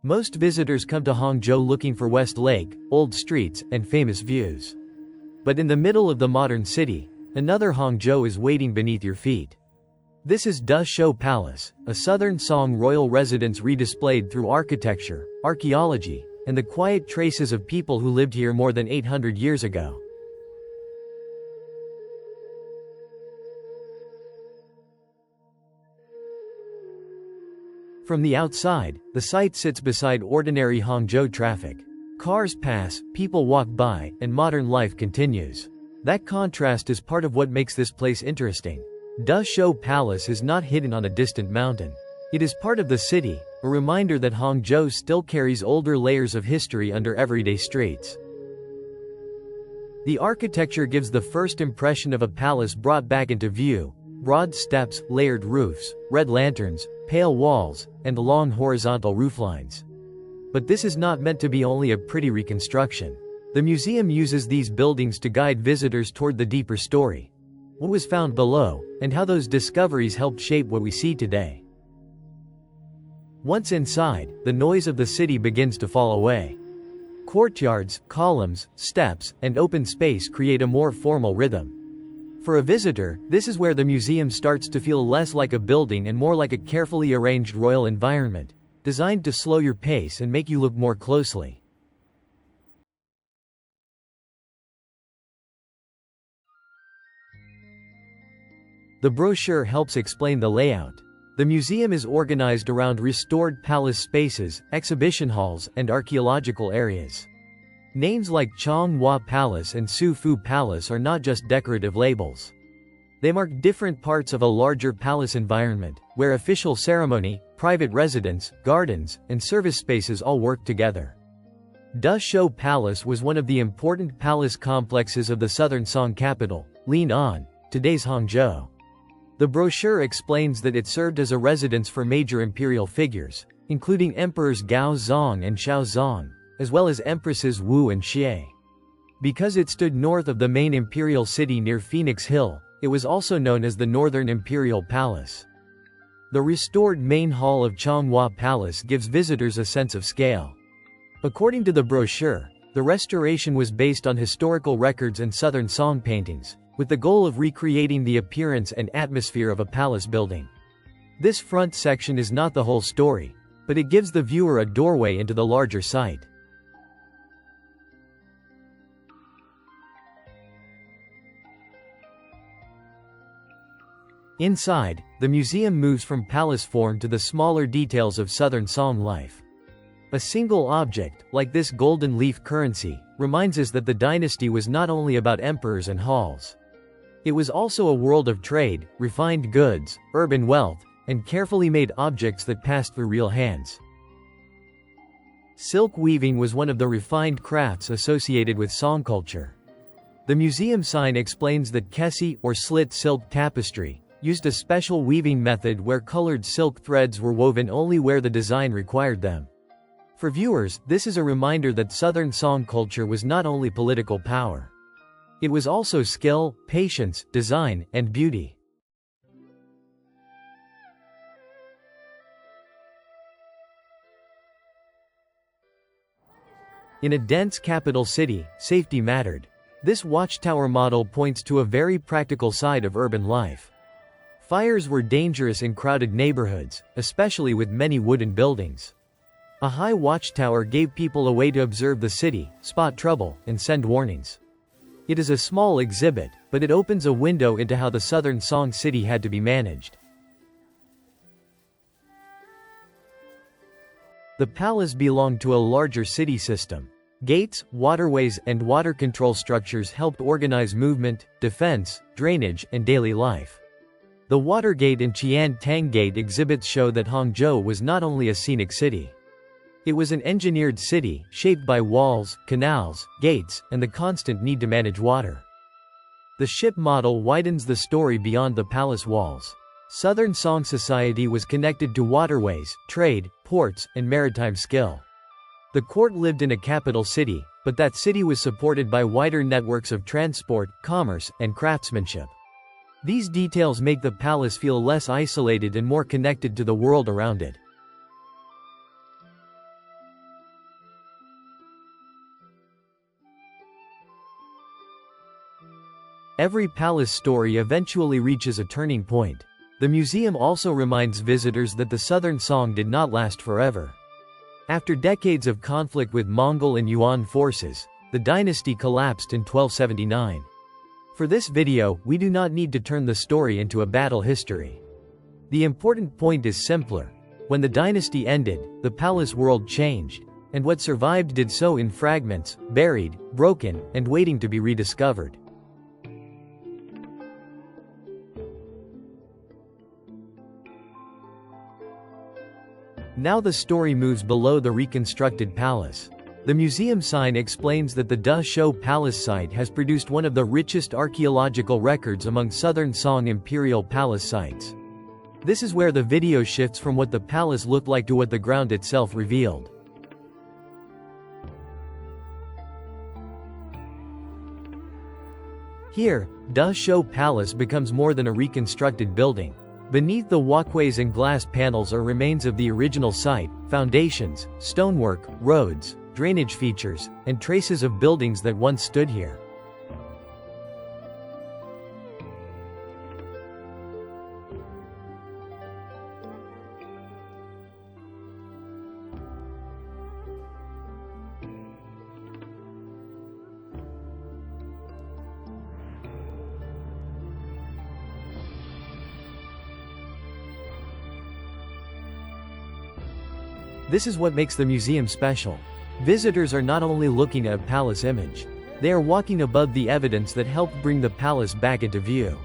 Most visitors come to Hangzhou looking for West Lake, old streets, and famous views. But in the middle of the modern city, another Hangzhou is waiting beneath your feet. This is Deshou Palace, a Southern Song royal residence redisplayed through architecture, archaeology, and the quiet traces of people who lived here more than 800 years ago. From the outside, the site sits beside ordinary Hangzhou traffic. Cars pass, people walk by, and modern life continues. That contrast is part of what makes this place interesting. Deshou Palace is not hidden on a distant mountain. It is part of the city, a reminder that Hangzhou still carries older layers of history under everyday streets. The architecture gives the first impression of a palace brought back into view. Broad steps, layered roofs, red lanterns, pale walls, and long horizontal rooflines. But this is not meant to be only a pretty reconstruction. The museum uses these buildings to guide visitors toward the deeper story. What was found below, and how those discoveries helped shape what we see today. Once inside, the noise of the city begins to fall away. Courtyards, columns, steps, and open space create a more formal rhythm. For a visitor, this is where the museum starts to feel less like a building and more like a carefully arranged royal environment, designed to slow your pace and make you look more closely. The brochure helps explain the layout. The museum is organized around restored palace spaces, exhibition halls, and archaeological areas. Names like Changhua Palace and Su Fu Palace are not just decorative labels. They mark different parts of a larger palace environment, where official ceremony, private residence, gardens, and service spaces all work together. Deshou Palace was one of the important palace complexes of the Southern Song capital, Lin'an, today's Hangzhou. The brochure explains that it served as a residence for major imperial figures, including Emperors Gao Zong and Xiao Zong, as well as Empresses Wu and Xie. Because it stood north of the main imperial city near Phoenix Hill, it was also known as the Northern Imperial Palace. The restored main hall of Changhua Palace gives visitors a sense of scale. According to the brochure, the restoration was based on historical records and Southern Song paintings, with the goal of recreating the appearance and atmosphere of a palace building. This front section is not the whole story, but it gives the viewer a doorway into the larger site. Inside, the museum moves from palace form to the smaller details of Southern Song life. A single object, like this golden leaf currency, reminds us that the dynasty was not only about emperors and halls. It was also a world of trade, refined goods, urban wealth, and carefully made objects that passed through real hands. Silk weaving was one of the refined crafts associated with Song culture. The museum sign explains that kesi, or slit silk tapestry, used a special weaving method where colored silk threads were woven only where the design required them. For viewers, this is a reminder that Southern Song culture was not only political power. It was also skill, patience, design, and beauty. In a dense capital city, safety mattered. This watchtower model points to a very practical side of urban life. Fires were dangerous in crowded neighborhoods, especially with many wooden buildings. A high watchtower gave people a way to observe the city, spot trouble, and send warnings. It is a small exhibit, but it opens a window into how the Southern Song city had to be managed. The palace belonged to a larger city system. Gates, waterways, and water control structures helped organize movement, defense, drainage, and daily life. The Water Gate and Qian Tang Gate exhibits show that Hangzhou was not only a scenic city. It was an engineered city, shaped by walls, canals, gates, and the constant need to manage water. The ship model widens the story beyond the palace walls. Southern Song society was connected to waterways, trade, ports, and maritime skill. The court lived in a capital city, but that city was supported by wider networks of transport, commerce, and craftsmanship. These details make the palace feel less isolated and more connected to the world around it. Every palace story eventually reaches a turning point. The museum also reminds visitors that the Southern Song did not last forever. After decades of conflict with Mongol and Yuan forces, the dynasty collapsed in 1279. For this video, we do not need to turn the story into a battle history. The important point is simpler. When the dynasty ended, the palace world changed, and what survived did so in fragments, buried, broken, and waiting to be rediscovered. Now the story moves below the reconstructed palace. The museum sign explains that the Deshou palace site has produced one of the richest archaeological records among Southern Song imperial palace sites. This is where the video shifts from what the palace looked like to what the ground itself revealed. Here, Deshou Palace becomes more than a reconstructed building. Beneath the walkways and glass panels are remains of the original site, foundations, stonework, roads, drainage features, and traces of buildings that once stood here. This is what makes the museum special. Visitors are not only looking at a palace image. They are walking above the evidence that helped bring the palace back into view.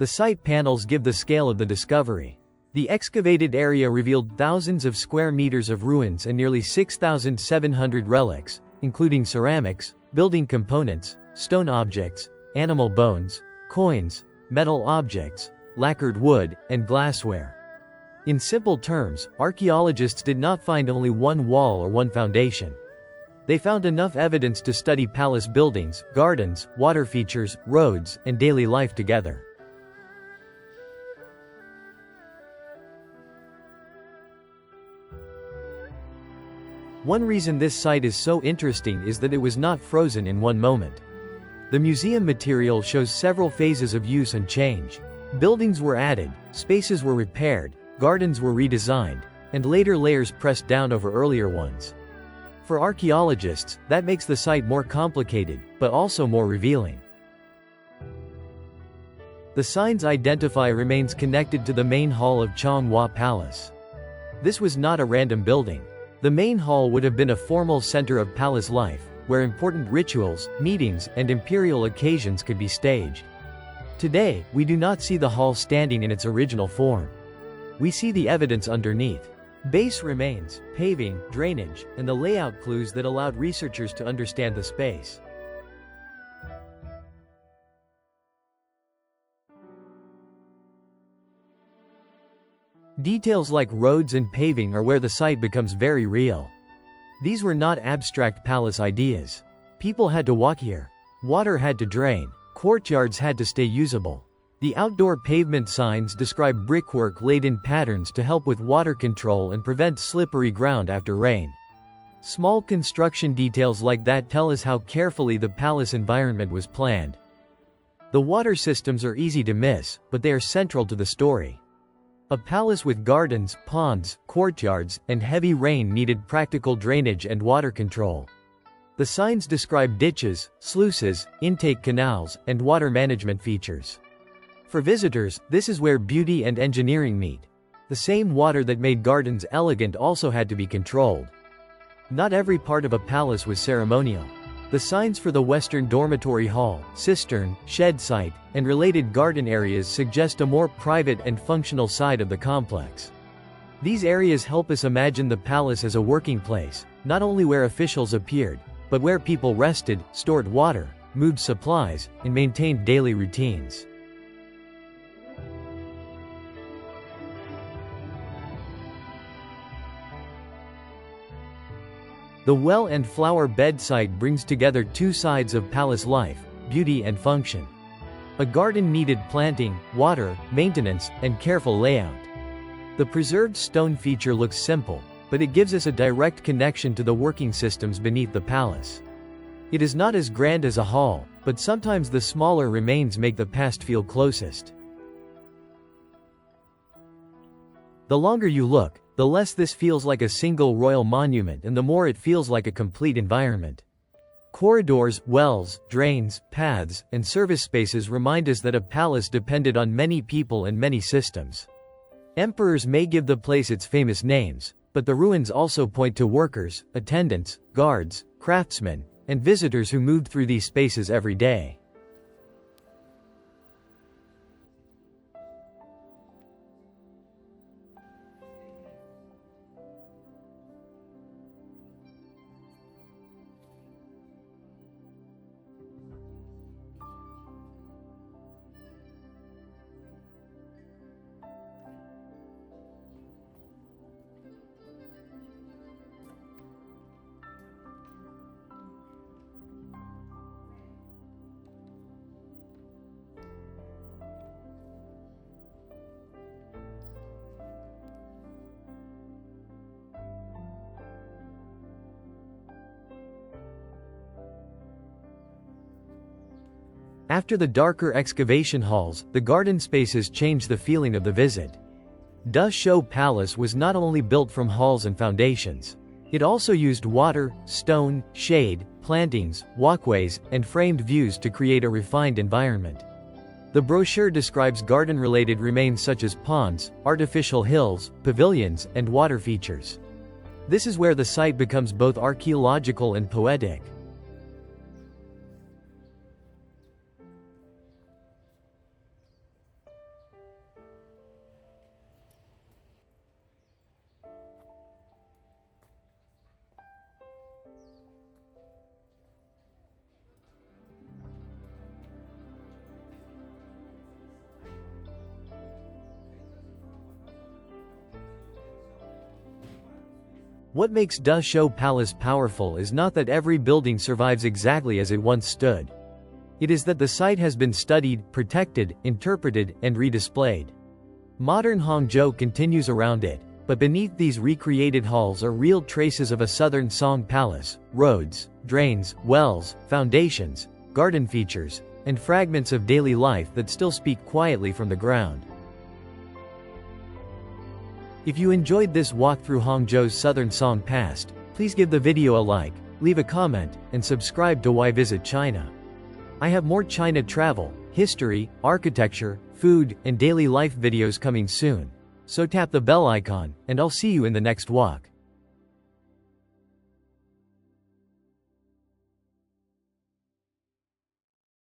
The site panels give the scale of the discovery. The excavated area revealed thousands of square meters of ruins and nearly 6,700 relics, including ceramics, building components, stone objects, animal bones, coins, metal objects, lacquered wood, and glassware. In simple terms, archaeologists did not find only one wall or one foundation. They found enough evidence to study palace buildings, gardens, water features, roads, and daily life together. One reason this site is so interesting is that it was not frozen in one moment. The museum material shows several phases of use and change. Buildings were added, spaces were repaired, gardens were redesigned, and later layers pressed down over earlier ones. For archaeologists, that makes the site more complicated, but also more revealing. The sign's identifier remains connected to the main hall of Changhua Palace. This was not a random building. The main hall would have been a formal center of palace life, where important rituals, meetings, and imperial occasions could be staged. Today, we do not see the hall standing in its original form. We see the evidence underneath. Base remains, paving, drainage, and the layout clues that allowed researchers to understand the space. Details like roads and paving are where the site becomes very real. These were not abstract palace ideas. People had to walk here. Water had to drain. Courtyards had to stay usable. The outdoor pavement signs describe brickwork laid in patterns to help with water control and prevent slippery ground after rain. Small construction details like that tell us how carefully the palace environment was planned. The water systems are easy to miss, but they are central to the story. A palace with gardens, ponds, courtyards, and heavy rain needed practical drainage and water control. The signs describe ditches, sluices, intake canals, and water management features. For visitors, this is where beauty and engineering meet. The same water that made gardens elegant also had to be controlled. Not every part of a palace was ceremonial. The signs for the western dormitory hall, cistern, shed site, and related garden areas suggest a more private and functional side of the complex. These areas help us imagine the palace as a working place, not only where officials appeared, but where people rested, stored water, moved supplies, and maintained daily routines. The well and flower bed site brings together two sides of palace life, beauty and function. A garden needed planting, water, maintenance, and careful layout. The preserved stone feature looks simple, but it gives us a direct connection to the working systems beneath the palace. It is not as grand as a hall, but sometimes the smaller remains make the past feel closest. The longer you look, the less this feels like a single royal monument and the more it feels like a complete environment. Corridors, wells, drains, paths, and service spaces remind us that a palace depended on many people and many systems. Emperors may give the place its famous names, but the ruins also point to workers, attendants, guards, craftsmen, and visitors who moved through these spaces every day. After the darker excavation halls, the garden spaces changed the feeling of the visit. Deshou Palace was not only built from halls and foundations. It also used water, stone, shade, plantings, walkways, and framed views to create a refined environment. The brochure describes garden-related remains such as ponds, artificial hills, pavilions, and water features. This is where the site becomes both archaeological and poetic. What makes Deshou Palace powerful is not that every building survives exactly as it once stood. It is that the site has been studied, protected, interpreted, and redisplayed. Modern Hangzhou continues around it, but beneath these recreated halls are real traces of a Southern Song palace: roads, drains, wells, foundations, garden features, and fragments of daily life that still speak quietly from the ground. If you enjoyed this walk through Hangzhou's Southern Song past, please give the video a like, leave a comment, and subscribe to Why Visit China. I have more China travel, history, architecture, food, and daily life videos coming soon, so tap the bell icon, and I'll see you in the next walk.